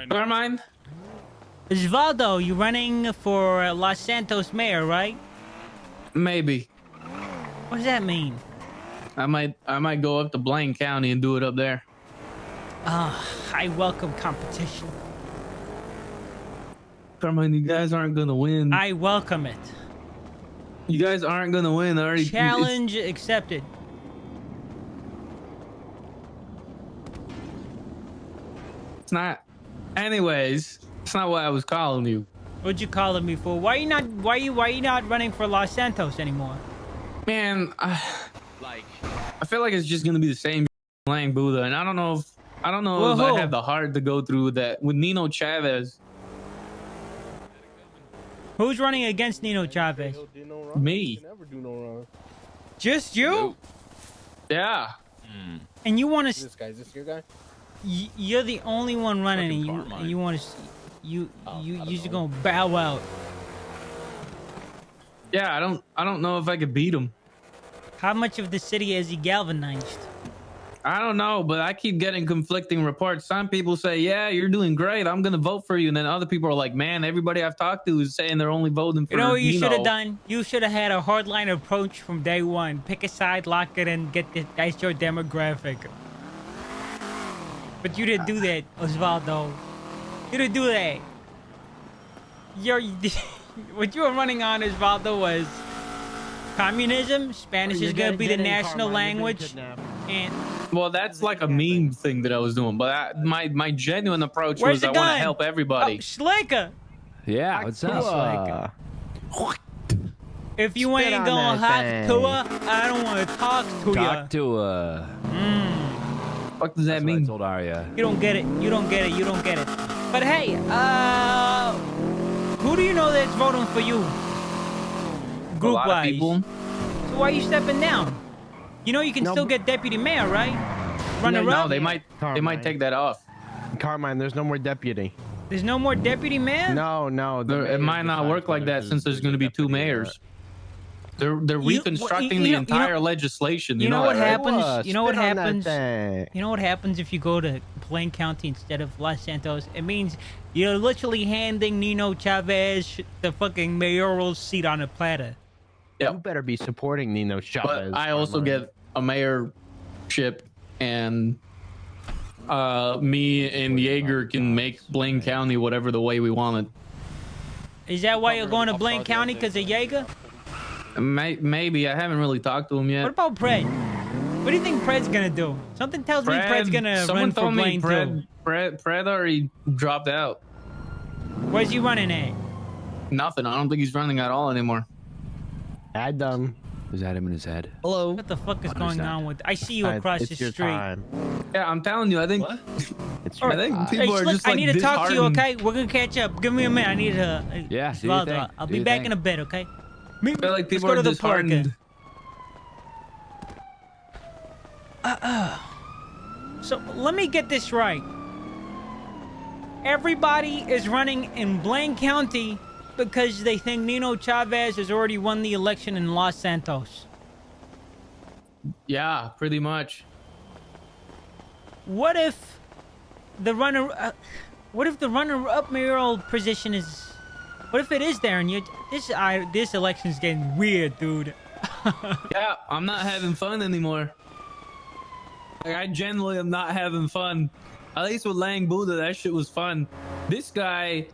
Carmine? Osvaldo, you running for Los Santos mayor, right? Maybe. What does that mean? I might go up to Blaine County and do it up there. I welcome competition. Carmine, you guys aren't gonna win. I welcome it. You guys aren't gonna win. I already Challenge accepted. It's not. Anyways, it's not what I was calling you. What'd you calling me for? Why you not running for Los Santos anymore? Man, I feel like it's just gonna be the same Lang Buddha, and I don't know if I have the heart to go through that with Nino Chavez. Who's running against Nino Chavez? Me. Just you? Yeah. And you want to? This guy, is this your guy? You're the only one running, and you want to? You just gonna bow out? Yeah, I don't know if I could beat him. How much of the city has he galvanized? I don't know, but I keep getting conflicting reports. Some people say, yeah, you're doing great, I'm gonna vote for you, and then other people are like, man, everybody I've talked to is saying they're only voting for you know what you Nino. should have done? You should have had a hardline approach from day one. Pick a side, lock it, and get this guy's your demographic. But you didn't do that, Osvaldo. You didn't do that. What you were running on, Osvaldo, was communism. Spanish is gonna be the national language, and Well, that's like a meme thing that I was doing, but my genuine approach where's was the I gun? want to help everybody. Oh, Slicker. Yeah, what's up? If you Spit ain't on gonna that hop thing. to her, I don't want to talk to Talk to What does that That's what I mean? told Arya. You don't get it. You don't get it. You don't get it. But hey, who do you know that's voting for you? A Group lot of wise. people. So why are you stepping down? You know you can No, still but- get deputy mayor, right? Runner No, up. they might Carmine. take that off. Carmine, there's no more deputy. There's no more deputy mayor. No. It might not work like that since there's going to be two mayors. They're reconstructing the entire legislation. You know that, what right? happens? You know what Spit on that happens? thing. You know what happens if you go to Blaine County instead of Los Santos? It means you're literally handing Nino Chavez the fucking mayoral seat on a platter. You better be supporting Nino Chavez. But I also Carmine. get a mayorship, and me and Yeager can make Blaine County whatever the way we want Is that why you're going to Blaine County? Because of Jaeger? it. Maybe I haven't really talked to him yet. What about Pred? What do you think Pred's gonna do? Something tells me Pred's gonna someone run for told me Blaine too. Pred already dropped out. Where's he running at? Nothing. I don't think he's running at all anymore. Adam. Is that him in his head? Hello. What the fuck is going that? on with? I see you across it's the your street. time. Yeah, I'm telling you. I think. It's I your think time. people Hey, are Slick, just like I need to talk to you, disheartened. okay? We're gonna catch up. Give me a minute. I need to. Yeah, do your Osvaldo, thing. I'll Do be your back thing. in a bit, okay? I feel like people Let's go are to the park. disheartened. So let me get this right. Everybody is running in Blaine County because they think Nino Chavez has already won the election in Los Santos. Yeah, pretty much. What if the runner-up mayoral position is? What if it is there and this election's getting weird, dude? Yeah, I'm not having fun anymore. Like, I genuinely am not having fun. At least with Lang Buddha, that shit was fun. This guy,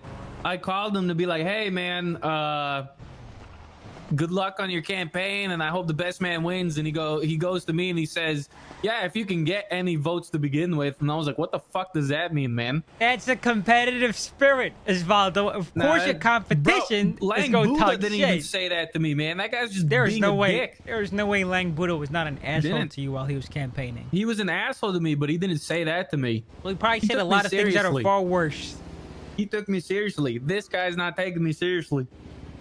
I called him to be like, hey man, good luck on your campaign, and I hope the best man wins. And he goes to me and he says, yeah, if you can get any votes to begin with. And I was like, what the fuck does that mean, man? That's a competitive spirit, Osvaldo. Of course, your competition Bro, is Lang going to Buddha talk didn't shit. even say that to me, man. That guy's just There is being no a way. dick. There is no way Lang Buddha was not an asshole didn't. to you while he was campaigning. He was an asshole to me, but he didn't say that to me. Well, he probably He said a took me lot of things that are seriously. far worse. He took me seriously. This guy's not taking me seriously.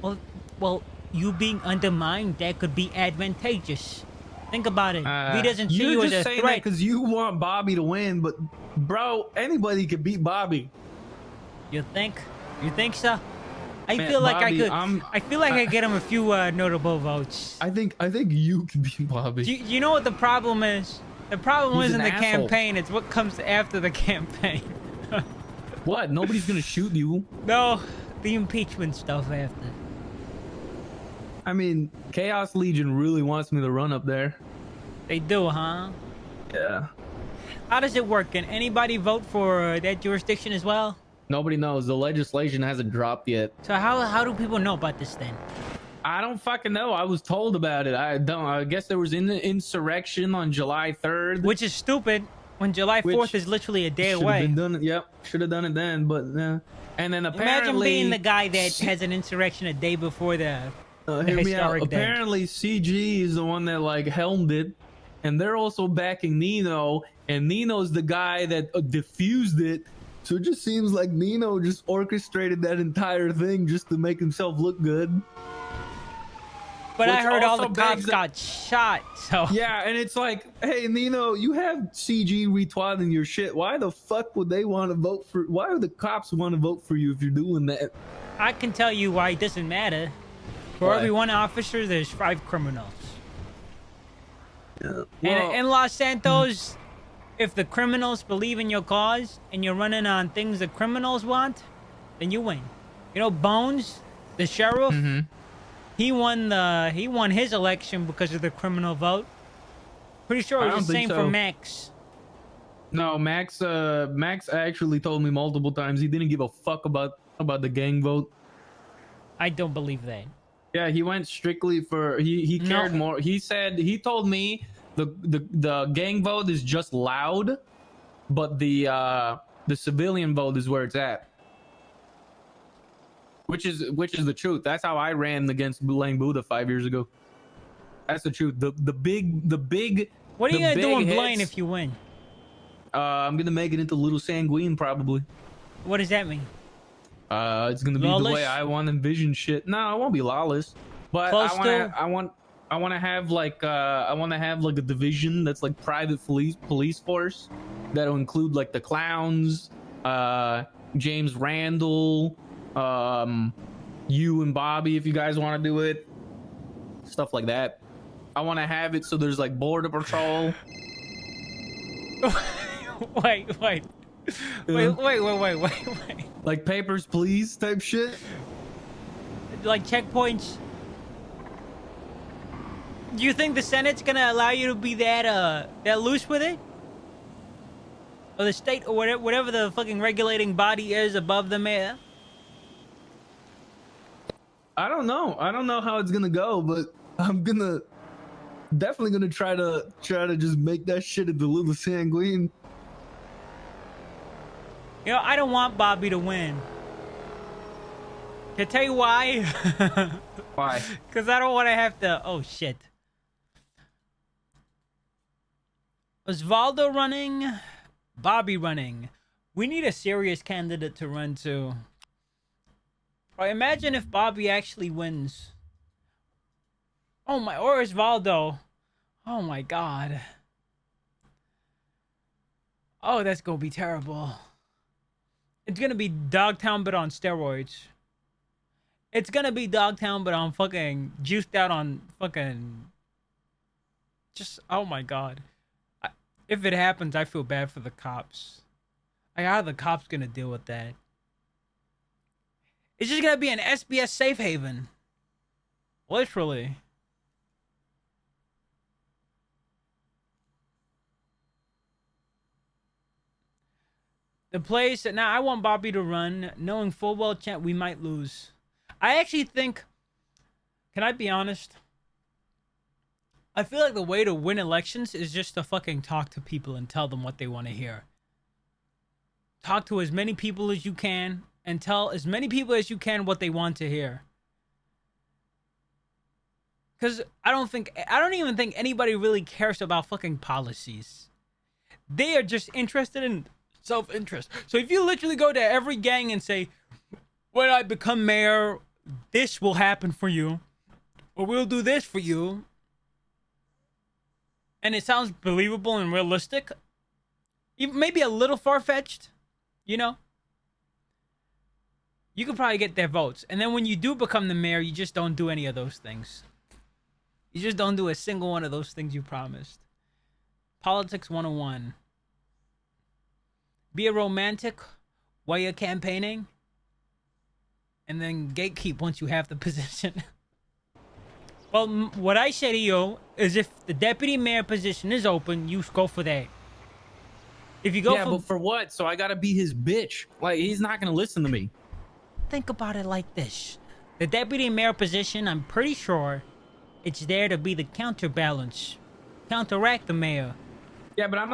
Well, you being undermined, that could be advantageous. Think about it. If he doesn't see You're you as just a saying threat. that because you want Bobby to win, but bro, anybody could beat Bobby. You think? You think so? I Man, feel like Bobby, I feel like I get him a few notable votes. I think you could beat Bobby. You know what the problem is? The problem He's isn't an the asshole. campaign. It's what comes after the campaign. What? Nobody's gonna shoot you. No, the impeachment stuff after. I mean, Chaos Legion really wants me to run up there. They do, huh? Yeah. How does it work? Can anybody vote for that jurisdiction as well? Nobody knows. The legislation hasn't dropped yet. So how do people know about this then? I don't fucking know. I was told about it. I guess there was an insurrection on July 3rd. Which is stupid when July 4th is literally a day Should away. have been done. Yep. Should have done it then, but and then apparently Imagine being the guy that has an insurrection a day before the hear me out. historic day. Apparently CG is the one that like helmed it, and they're also backing Nino, and Nino's the guy that diffused it. So it just seems like Nino just orchestrated that entire thing just to make himself look good. But I Which heard all the also cops begs the- got shot, so... Yeah, and it's like, hey, Nino, you have CG retweeting your shit. Why the fuck would they want to vote for... Why would the cops want to vote for you if you're doing that? I can tell you why it doesn't matter. For Why? every one officer, there's 5 criminals. Yeah. And Well, in Los Santos, if the criminals believe in your cause and you're running on things the criminals want, then you win. You know, Bones, the sheriff, he won his election because of the criminal vote. Pretty sure I it don't was the think same for so. Max. no, Max actually told me multiple times he didn't give a fuck about the gang vote. I don't believe that. Yeah, he went strictly for he cared No. more. He told me the gang vote is just loud, but the civilian vote is where it's at. Which is the truth. That's how I ran against Lang Buddha 5 years ago. That's the truth. The big. What are you the gonna do in big Blaine hits, if you win? I'm gonna make it into Little Sanguine probably. What does that mean? It's gonna be the Lawless? way I want to envision shit. No, it won't be lawless, but Close to? I want to have like a division that's like private police force that'll include like the clowns, James Randall, you and Bobby if you guys want to do it, stuff like that. I want to have it so there's like border patrol. wait. Like Papers, Please type shit. Like checkpoints. Do you think the Senate's gonna allow you to be that loose with it? Or the state, or whatever the fucking regulating body is above the mayor? I don't know. I don't know how it's gonna go, but I'm definitely gonna try to just make that shit into Little Sanguine. You know, I don't want Bobby to win. Can I tell you why? Why? Because I don't want to have to... Oh, shit. Osvaldo running. Bobby running. We need a serious candidate to run to. Or imagine if Bobby actually wins. Oh my... Or Osvaldo. Oh my god. Oh, that's gonna be terrible. It's gonna be Dogtown, but on steroids. It's gonna be Dogtown, but on fucking juiced out on fucking. Just oh my god. If it happens, I feel bad for the cops. Like, how are the cops gonna deal with that? It's just gonna be an SBS safe haven. Literally. The place that now I want Bobby to run, knowing full well we might lose. I actually think, can I be honest? I feel like the way to win elections is just to fucking talk to people and tell them what they want to hear. Talk to as many people as you can and tell as many people as you can what they want to hear. Because I don't even think anybody really cares about fucking policies. They are just interested in self-interest. So if you literally go to every gang and say, when I become mayor, this will happen for you, or we'll do this for you, and it sounds believable and realistic, even maybe a little far-fetched, you know, you could probably get their votes. And then when you do become the mayor, you just don't do any of those things. You just don't do a single one of those things you promised. Politics 101. Be a romantic while you're campaigning, and then gatekeep once you have the position. Well, what I say to you is if the deputy mayor position is open, you go for that. If you go Yeah, but for what? So I gotta be his bitch. Like, he's not gonna listen to me. Think about it like this. The deputy mayor position, I'm pretty sure it's there to be the counterbalance. Counteract the mayor. Yeah, but I'm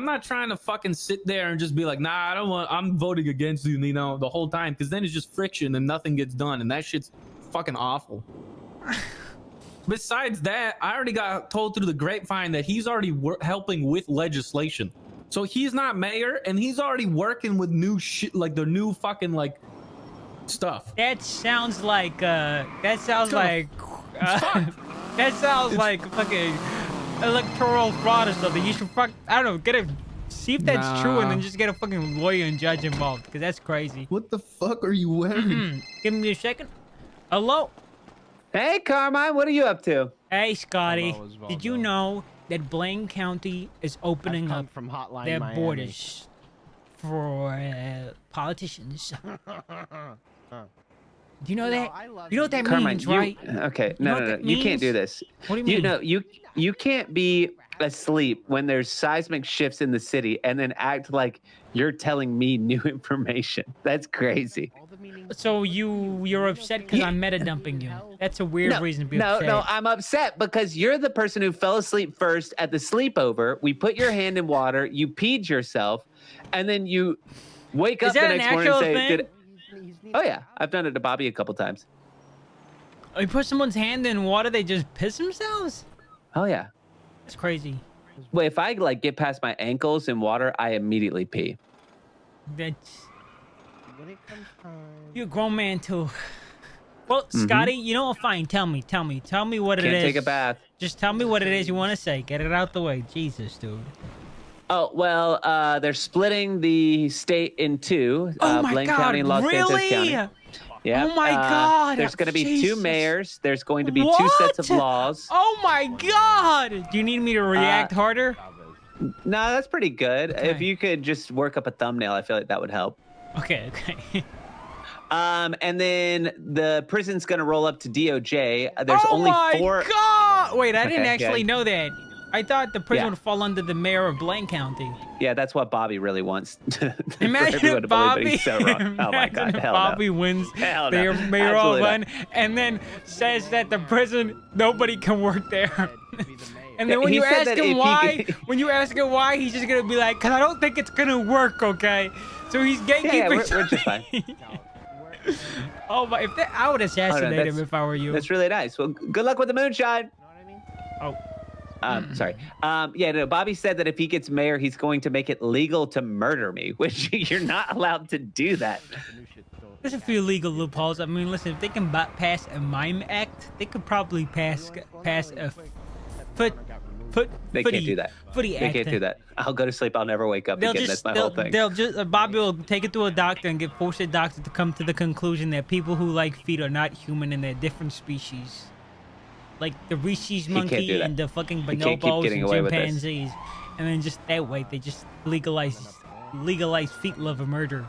not trying to fucking sit there and just be like, nah, I don't want. I'm voting against you, the whole time, because then it's just friction and nothing gets done, and that shit's fucking awful. Besides that, I already got told through the grapevine that he's already helping with legislation. So he's not mayor, and he's already working with new shit, like the new fucking like stuff. That sounds like that sounds like fucking electoral fraud or something. You should I don't know, see if that's true, and then just get a fucking lawyer and judge involved, because that's crazy. What the fuck are you wearing? Give me a second. Hello. Hey, Carmine, what are you up to? Hey, Scotty. Hello as well, Did you Bill. know that Blaine County is opening up from Hotline their Miami. borders for politicians? Do you know that? You know what that Carmine, means, right? Okay, You know no, what no, no, that you can't do means? this. What do you mean? know, you can't be asleep when there's seismic shifts in the city and then act like you're telling me new information. That's crazy. So you're upset because I'm meta dumping you. That's a weird reason to be upset. No, I'm upset because you're the person who fell asleep first at the sleepover. We put your hand in water, you peed yourself, and then you wake up the that an next morning and actual say, thing? oh yeah, I've done it to Bobby a couple times. You put someone's hand in water, they just piss themselves? Oh yeah. That's crazy. Well, if I like get past my ankles in water, I immediately pee. That's... You're a grown man too. Well, Scotty, you know what? Fine. Tell me what it is. Can't take a bath. Just tell me what it is you want to say. Get it out the way. Jesus, dude. Oh, well, they're splitting the state in two. Oh my Blaine God, County and Los really? Santos County. Yeah. Oh my God. There's going to be Jesus. 2 mayors. There's going to be 2 sets of What? laws. Oh my God. Do you need me to react harder? No, that's pretty good. Okay. If you could just work up a thumbnail, I feel like that would help. Okay. And then the prison's going to roll up to DOJ. There's only 4. Oh my God. Wait, I didn't Okay, actually yeah. know that. I thought the prison Yeah. would fall under the mayor of Blaine County. Yeah, that's what Bobby really wants. Imagine for everyone if to believe, but Bobby, he's so wrong. Oh my imagine God, if hell Bobby no. wins Hell the no. mayoral Absolutely run not. and then says that the prison, nobody can work there. And then when He you said ask that him if he why, could- when you ask him why, he's just gonna be like, "Cause I don't think it's gonna work." Okay, so he's gatekeeping. Yeah, we're just fine. Oh my! If that, I would assassinate him that's- if I were you. That's really nice. Well, good luck with the moonshine. Oh, Sorry. Yeah, no, Bobby said that if he gets mayor, he's going to make it legal to murder me, which you're not allowed to do that. there's a few legal loopholes. I mean, listen, if they can pass a mime act, they could probably pass a They can't do that. Footy They act. can't do that. I'll go to sleep. I'll never wake up They'll again. just, That's my whole thing. they'll just, Bobby will take it to a doctor and force the doctor to come to the conclusion that people who like feet are not human and they're different species. Like the Reese's can't do monkey that. and the fucking He can't keep bonobos getting and away with this. chimpanzees. And then just that way, they just legalize feet lover murder.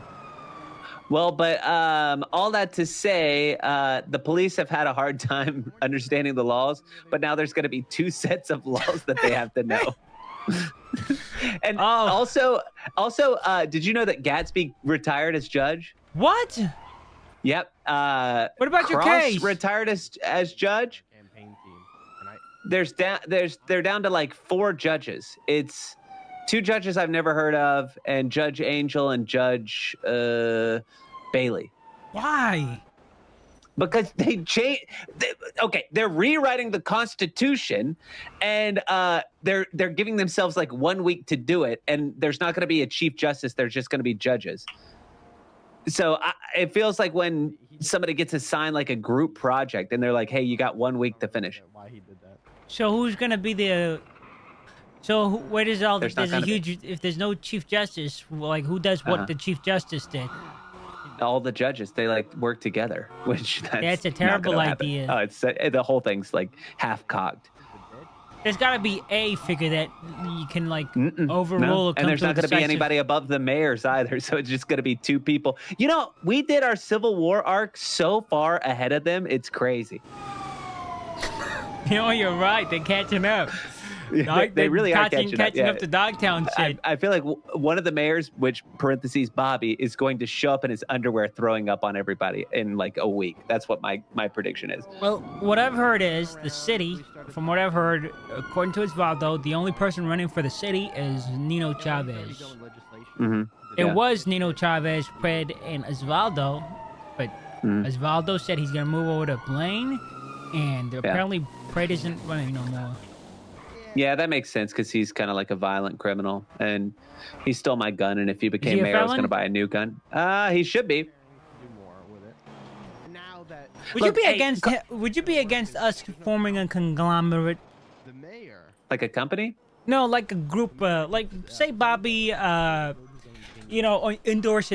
Well, but all that to say, the police have had a hard time understanding the laws, but now there's going to be 2 sets of laws that they have to know. And also, did you know that Gatsby retired as judge? What? Yep. What about your Cross case? retired as judge. They're down to like 4 judges. It's 2 judges I've never heard of, and Judge Angel and Judge Bailey. Why? Because they changed. They're rewriting the Constitution, and they're giving themselves like 1 week to do it, and there's not going to be a chief justice. There's just going to be judges. So it feels like when somebody gets assigned like a group project, and they're like, "Hey, you got 1 week to finish." So who's gonna be the? So where does all There's there's not a gonna be. huge? If there's no chief justice, like who does what the chief justice did? All the judges, they like work together, which That's a not terrible gonna happen. idea. Oh, it's the whole thing's like half cocked. There's got to be a figure that you can like Mm-mm, overrule. no. Or come And there's to a not going to be decisive- anybody above the mayors either. So it's just going to be two people. You know, we did our Civil War arc so far ahead of them. It's crazy. You know, you're right. They're catching up. They really are catching catching up. up to Dogtown shit. I feel like one of the mayors, which parentheses Bobby, is going to show up in his underwear throwing up on everybody in like a week. That's what my prediction is. Well, what I've heard is the city, from what I've heard, according to Osvaldo, the only person running for the city is Nino Chavez. Mm-hmm. It Yeah. was Nino Chavez, Pred, and Osvaldo, but Osvaldo said he's gonna move over to Blaine, and apparently Pred isn't running no more. Yeah, that makes sense because he's kind of like a violent criminal, and he stole my gun. And if he became he a mayor, I was felon? going to buy a new gun. He should be. Now that Would Look, you be hey, against? Would you be against us forming a conglomerate? the mayor. Like a company. No, like a group. Like say Bobby, endorses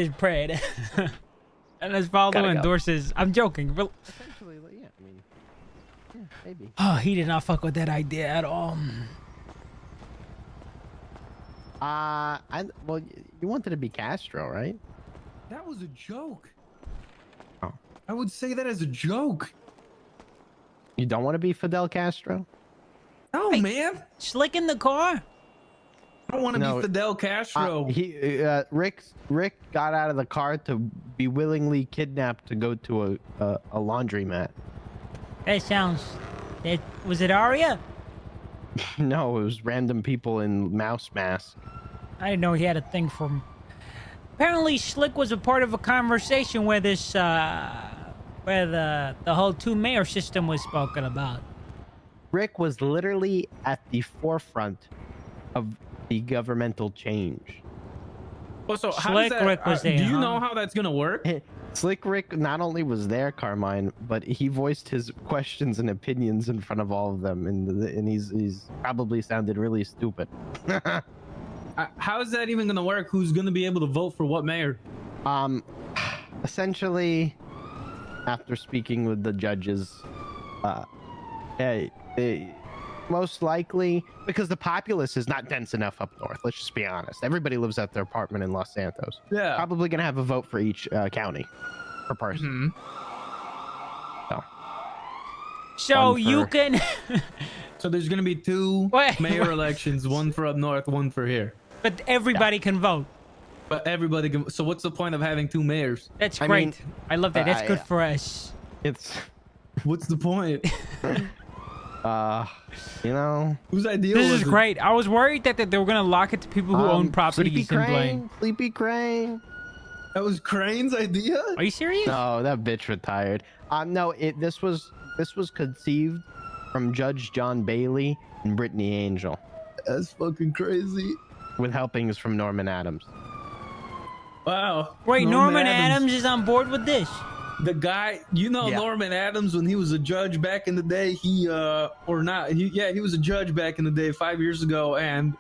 Pred, and Osvaldo Gotta go. endorses. I'm joking. Essentially, yeah. I mean, yeah, maybe. Oh, he did not fuck with that idea at all. Well, you wanted to be Castro, right? That was a joke. Oh. I would say that as a joke. You don't want to be Fidel Castro? No, Hey. man. Slick in the car. I don't want to No, be Fidel Castro. Rick got out of the car to be willingly kidnapped to go to a laundromat. That sounds. Was it Aria? No, it was random people in mouse masks. I didn't know he had a thing for him. Apparently, Slick was a part of a conversation where this, where the whole two mayor system was spoken about. Rick was literally at the forefront of the governmental change. Well, so how Slick does that, Rick was there, do you huh? know how that's gonna work? Slick Rick not only was there, Carmine, but he voiced his questions and opinions in front of all of them, and he's probably sounded really stupid. How is that even gonna work? Who's gonna be able to vote for what mayor? Essentially, after speaking with the judges, most likely because the populace is not dense enough up north. Let's just be honest. Everybody lives at their apartment in Los Santos. Yeah. Probably gonna have a vote for each county per person. So Fun you for- can. So there's gonna be two Wait, mayor wait. elections, one for up north, one for here. But everybody can vote. But everybody can. So what's the point of having two mayors? That's I great. mean, I love that. That's good I- for us. It's What's the point? you know. Whose idea This was is it? great. I was worried that they were gonna lock it to people who own properties in Blaine. Sleepy Crane. That was Crane's idea. Are you serious? No, that bitch retired. No, this was conceived from Judge John Bailey and Brittany Angel, That's fucking crazy. with helpings from Norman Adams. Wow. Wait, Norman Adams is on board with this. The guy, Yeah. Norman Adams, when he was a judge back in the day, he was a judge back in the day 5 years ago, and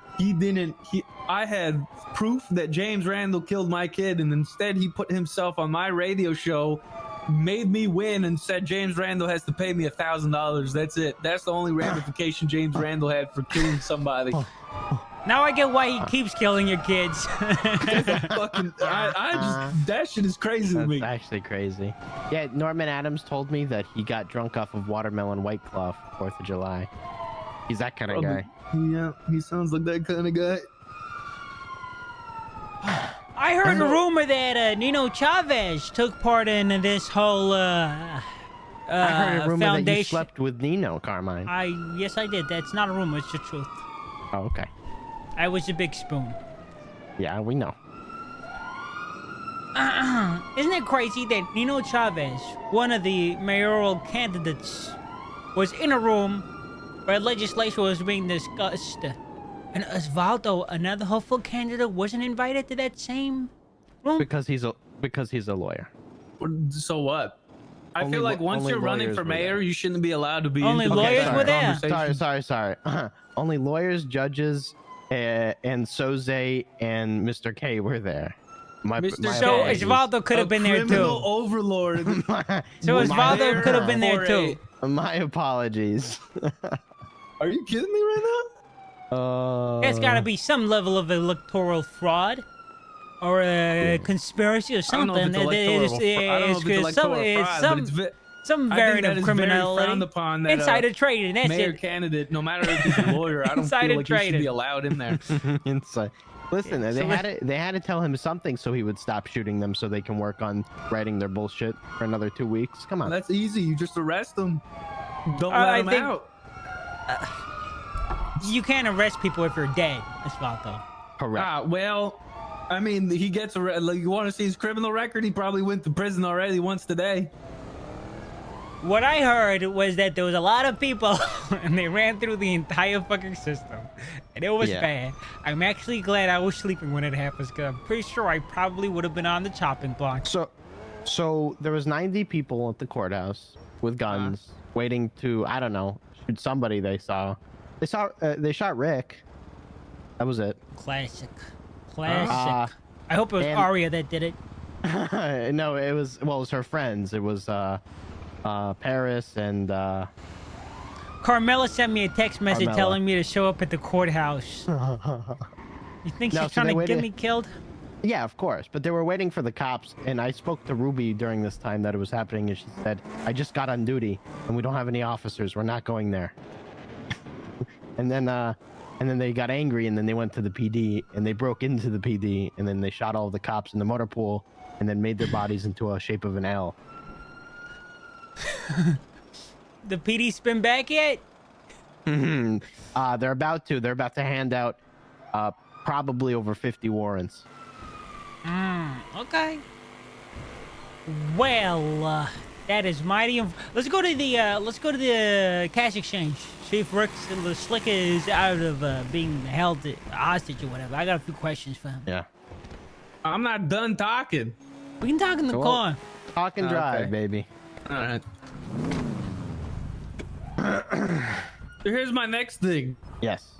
I had proof that James Randall killed my kid, and instead he put himself on my radio show, made me win, and said James Randall has to pay me $1,000. That's it. That's the only ramification James Randall had for killing somebody. Now I get why he keeps killing your kids. Fucking, that shit is crazy to That's me. actually crazy. Yeah, Norman Adams told me that he got drunk off of watermelon White Claw for 4th of July. He's that kind of guy. Yeah, he sounds like that kind of guy. I heard a rumor that Nino Chavez took part in this whole I heard a rumor that you foundation. slept with Nino, Carmine. Yes, I did. That's not a rumor. It's the truth. Oh, okay. I was a big spoon. Yeah, we know. Isn't it crazy that Nino Chavez, one of the mayoral candidates, was in a room where legislation was being discussed, and Osvaldo, another hopeful candidate, wasn't invited to that same room? Because he's a lawyer. So what? I Only feel like once only you're running lawyers for were mayor, there. you shouldn't be allowed to be Only into lawyers that were there? conversation. Sorry. Only lawyers, judges, and Soze and Mr. K were there. Mr. So apologies. Osvaldo could have been there Criminal too. overlord. So was Osvaldo there could have been there for too. My apologies. Are you kidding me right There's got to be some level of electoral fraud or a conspiracy or now? I don't know if something. it's electoral fraud, but it's some I think variant that of is very criminality. frowned upon that Insider trading. That's mayor it. candidate, no matter if he's a lawyer, I don't Insider feel like he should trading. be allowed in there. Inside. Listen, Yeah, they so had to tell him something so he would stop shooting them so they can work on writing their bullshit for another 2 weeks. Come on. That's easy. You just arrest them. Don't I let them think- out. You can't arrest people if you're dead, Asfalto. Correct. Well, I mean, he gets arrested. Like, you want to see his criminal record? He probably went to prison already once today. What I heard was that there was a lot of people and they ran through the entire fucking system. And it was Yeah. bad. I'm actually glad I was sleeping when it happens because I'm pretty sure I probably would have been on the chopping block. So there was 90 people at the courthouse with guns waiting to, I don't know, shoot somebody they saw. They shot Rick. That was it. Classic. Uh, I hope it was and- Arya that did it. No, it was her friends. It was Paris and Carmela sent me a text message Carmela. telling me to show up at the courthouse. You think No, she's so trying they to get waited- me killed? yeah, of course. But they were waiting for the cops, and I spoke to Ruby during this time that it was happening, and she said, "I just got on duty, and we don't have any officers. We're not going there." and then they got angry, and then they went to the PD, and they broke into the PD, and then they shot all the cops in the motor pool, and then made their bodies into a shape of an L. The PD spin back yet? They're about to. They're about to hand out probably over 50 warrants. Okay. Well, that is mighty. Let's go to the cash exchange. See if Rick Slick is out of being held hostage or whatever. I got a few questions for him. Yeah. I'm not done talking. We can talk in the Cool. car. Talk and drive, Okay. baby. All right. So here's my next thing. Yes.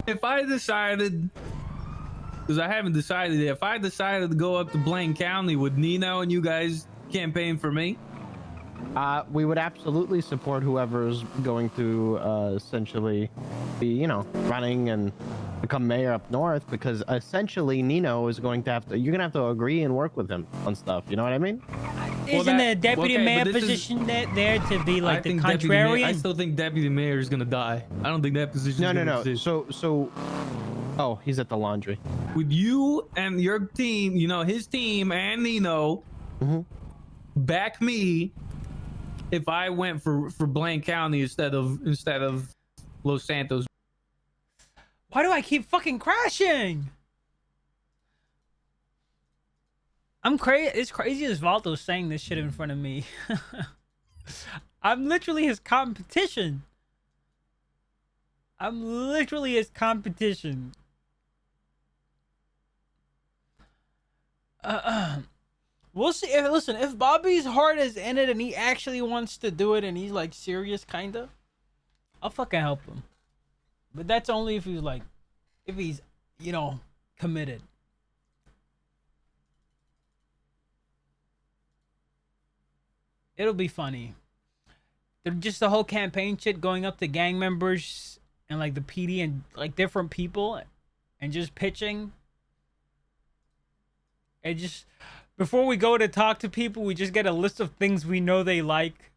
If I decided, because I haven't decided yet, if I decided to go up to Blaine County, would Nino and you guys campaign for me? We would absolutely support whoever's going to essentially be, running and become mayor up north, because essentially Nino is going to you're gonna have to agree and work with him on stuff. You know what I mean? Isn't the deputy okay, mayor but this is- position there to be like the deputy mayor, I contrarian? still think deputy mayor is gonna die. I don't think that position. No. Oh, he's at the laundry. With you and your team, his team and Nino, Mhm. back me if I went for Blaine County instead of Los Santos. Why do I keep fucking crashing? I'm crazy. It's crazy as Valdo's saying this shit in front of me. I'm literally his competition. We'll see. Listen, if Bobby's heart is in it and he actually wants to do it and he's like serious, kinda, I'll fucking help him. But that's only if he's committed. It'll be funny. They're just the whole campaign shit going up to gang members and like the PD and like different people and just pitching. And just before we go to talk to people, we just get a list of things we know they like.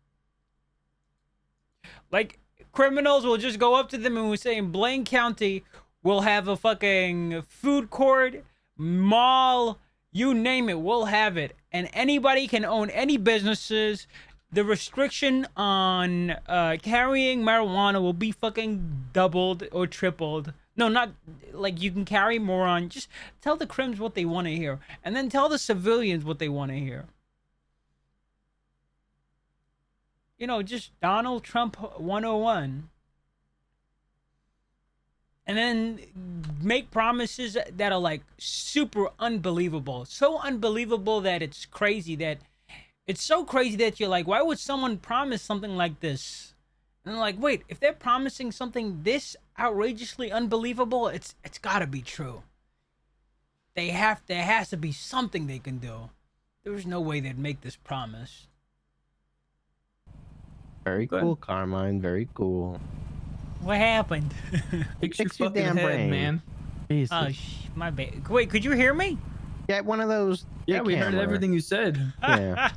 Like criminals will just go up to them and we say in Blaine County we'll have a fucking food court, mall, you name it, we'll have it. And anybody can own any businesses. The restriction on carrying marijuana will be fucking doubled or tripled. No, not like you can carry more on. Just tell the crims what they want to hear. And then tell the civilians what they want to hear. Just Donald Trump 101. And then make promises that are like super unbelievable. So unbelievable that it's crazy that it's so crazy that you're like, why would someone promise something like this? And I'm like, wait, if they're promising something this outrageously unbelievable, it's gotta be true. There has to be something they can do. There's no way they'd make this promise. Very Okay. cool, Carmine. Very cool. What happened? Fix your Fix your fucking damn head, brain. man. Jesus. Oh, my bad. Wait, could you hear me? Get one of those. Yeah, dick we heard hammer. everything you said. Yeah.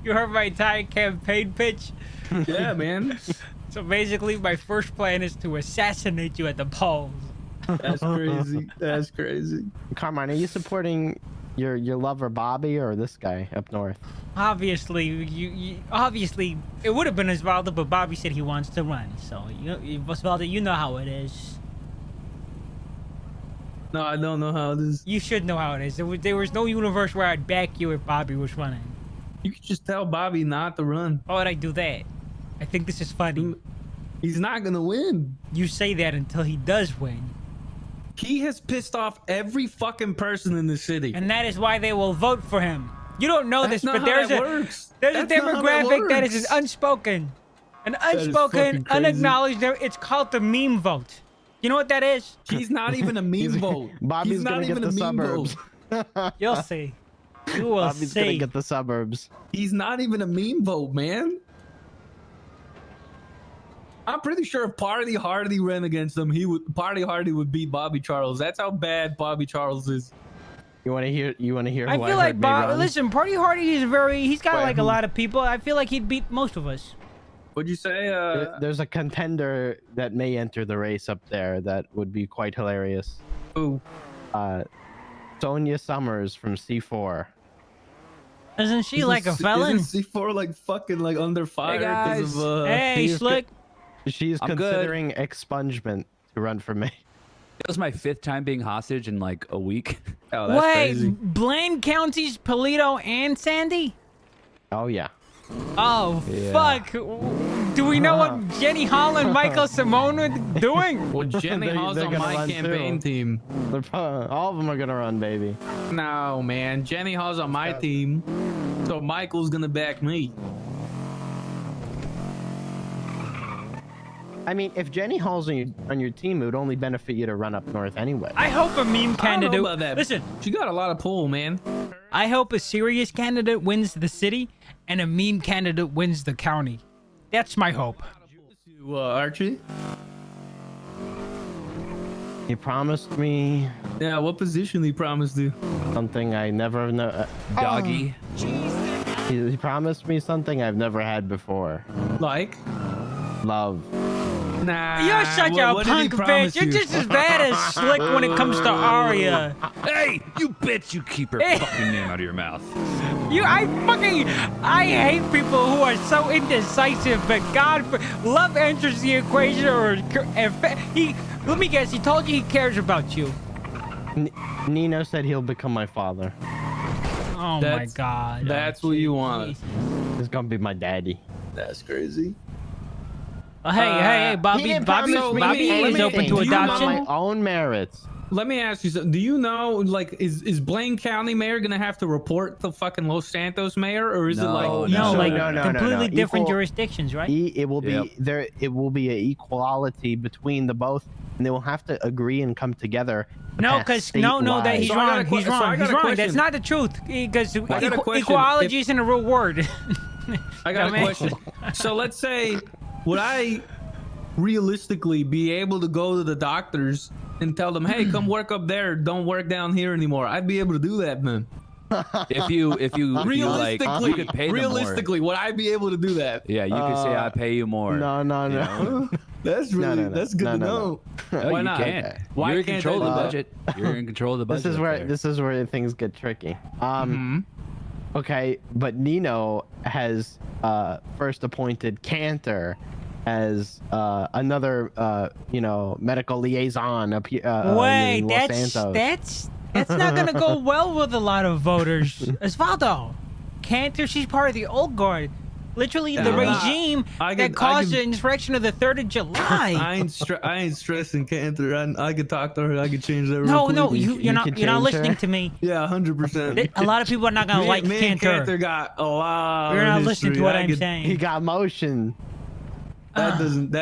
You heard my entire campaign pitch? Yeah, man. So basically, my first plan is to assassinate you at the polls. That's crazy. That's crazy. Carmine, are you supporting your lover Bobby or this guy up north? Obviously, obviously, it would have been Osvaldo, but Bobby said he wants to run. So, Osvaldo, you know how it is. No, I don't know how it is. You should know how it is. There was no universe where I'd back you if Bobby was running. You could just tell Bobby not to run. Why would I do that? I think this is funny. He's not gonna win. You say that until he does win. He has pissed off every fucking person in the city. And that is why they will vote for him. You don't know That's this, not but how there's that a works. there's a That's not how that demographic that is works. unspoken. An is unspoken, fucking crazy. unacknowledged, it's called the meme vote. You know what that is? He's not even a meme vote. Bobby's He's not gonna get even the a meme suburbs. vote. You'll see. You will Bobby's gonna see. get the suburbs. He's not even a meme vote, man. I'm pretty sure if Party Hardy ran against him, Party Hardy would beat Bobby Charles. That's how bad Bobby Charles is. You want to hear? You want to hear? I who feel heard like me Bob. run? Listen, Party Hardy is he's got Wait, like a who? lot of people. I feel like he'd beat most of us. What'd you say? There's a contender that may enter the race up there that would be quite hilarious. Who? Sonia Summers from C4. Isn't she like a felon? Isn't C4 like fucking like under fire? 'cause guys. of, Hey, She's Slick. She's I'm good. considering expungement to run for mayor. It was my 5th time being hostage in like a week. Oh, that's Wait, crazy. Blaine County's Polito and Sandy? Oh yeah. Oh, Yeah. fuck. Do we know what Jenny Hall and Michael Simone are doing? Well, Jenny They- Hall's they're on gonna my run campaign too. team. All of them are gonna run, baby. No, man. Jenny Hall's on my team. So Michael's gonna back me. I mean, if Jenny Hall's on your team, it would only benefit you to run up north anyway. I hope a meme I don't know candidate. about that. Listen, She got a lot of pull, man. I hope a serious candidate wins the city and a meme candidate wins the county. That's my hope. Archie? He promised me Yeah, what position he promised you? something I never know. Doggy. He promised me something I've never had before. Like? Love. Nah. You're such a what did he punk promise bitch. You're you? just as bad as Slick when it comes to Arya. Hey, you bitch! You keep her Hey. fucking name out of your mouth. I hate people who are so indecisive, but God, love enters the equation or let me guess, he told you he cares about you. Nino said he'll become my father. Oh my That's- God. That's what you want. Jesus. He's gonna be my daddy. That's crazy. Hey, Bobby, He didn't Bobby, promise me Bobby is open anything. to Do you know- adoption. On my own merits. Let me ask you something. Do you know, like, is Blaine County mayor gonna have to report the fucking Los Santos mayor, or is it No, like No, No, like no, no, completely no. different Equal- jurisdictions, right? It will be Yep. there. It will be an equality between the both, and they will have to agree and come together. to No, pass because no, that he's So I got a wrong. que- He's so I wrong. got He's a wrong. question. That's not the truth. Because got a question. equality If- isn't a real word. I got a Dumbass. question. So let's say, would I realistically be able to go to the doctors and tell them, hey, come work up there, don't work down here anymore? I'd be able to do that, man. If you like, Realistically, you could pay them more. realistically, would I be able to do that? Yeah, you could say I pay you more. No. you know? That's really no, that's good to no. know. No, Why you not? can't. Why You're in can't control I of the do that? budget. You're in control of the budget. This is where things get tricky. Okay, but Nino has first appointed Cantor as another medical liaison up here. Wait, in Los Santos. that's not gonna go well with a lot of voters. Osvaldo, Cantor, she's part of the old guard. Literally the Yeah. regime I that can- caused I the can- insurrection of the 3rd of July. I ain't stressing Cantor. I could talk to her. I could change that. No, real quick. you're you not can you're not change listening her? to me. Yeah, 100%. A lot of people are not gonna like me and Cantor. Cantor got a lot. You're of not history. listening to what I I'm could- saying. He got motion. That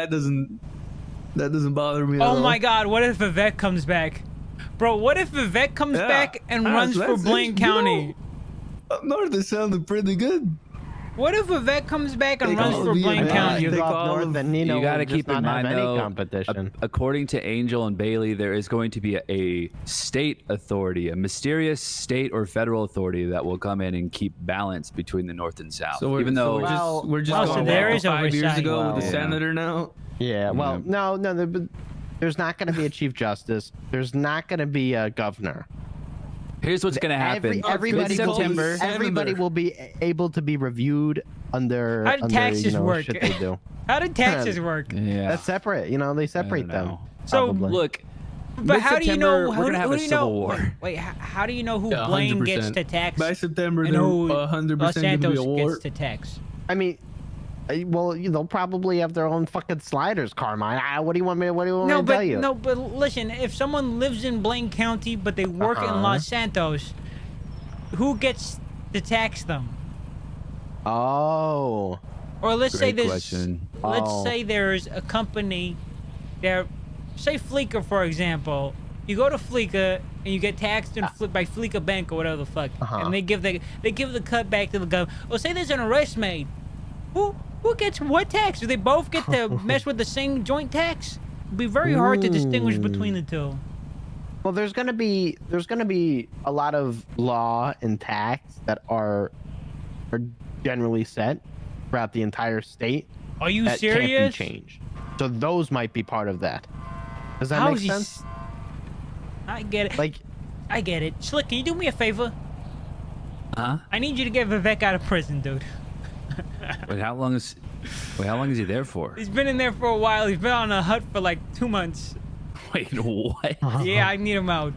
doesn't bother me. At Oh all. my God! What if Vivek comes back, bro? What if Vivek comes Yeah. back and Ah, runs so for that's- Blaine you know, County? Up north is sounding pretty good. What if Vivek comes back and Take runs all for of you, Blaine man. County? You Take go up all north, of- then Nino You got to will just keep in not mind have any though, competition. according to Angel and Bailey, there is going to be a state authority, a mysterious state or federal authority that will come in and keep balance between the North and South. So Even though we're just well, going so back there to is 5 years oversight. ago with the Well, senator now. Yeah, well, no, but there's not going to be a chief justice. There's not going to be a governor. here's what's going to happen. Everybody, will, September. everybody will be able to be reviewed under. How do under, taxes work? Shit they do. How did taxes work? Yeah. That's separate. They separate them. know. So, probably. Look, But how do you know? mid-September, we're gonna have who a do you civil know? war. Wait, how do you know who Yeah, Blaine gets 100%. to tax By September, and they're who 100% Los going to be Santos a war. gets to tax? I mean, well, they'll probably have their own fucking sliders, Carmine. What do you want me? What do you want me to tell you? No, but listen. If someone lives in Blaine County but they work in Uh-huh. Los Santos, who gets to tax them? Oh, Or let's say Great there's question. let's Oh. say there's a company there, say Fleeca for example. You go to Fleeca and you get taxed in by Fleeca Bank or whatever the fuck, Uh-huh. and they give the cut back to the government. Well, say there's an arrest made. Who gets what tax? Do they both get to mess with the same joint tax? It'd be very hard to distinguish between the two. well, there's gonna be a lot of law and tax that are generally set throughout the entire state. Are you that serious? can't be changed. So those might be part of that. Does that How make is he sense? I get it. Like, I get it. Slick, can you do me a favor? Huh? I need you to get Vivek out of prison, dude. Wait, how long is he there for? He's been in there for a while. He's been on a hut for like 2 months. Wait, what? Yeah, I need him out.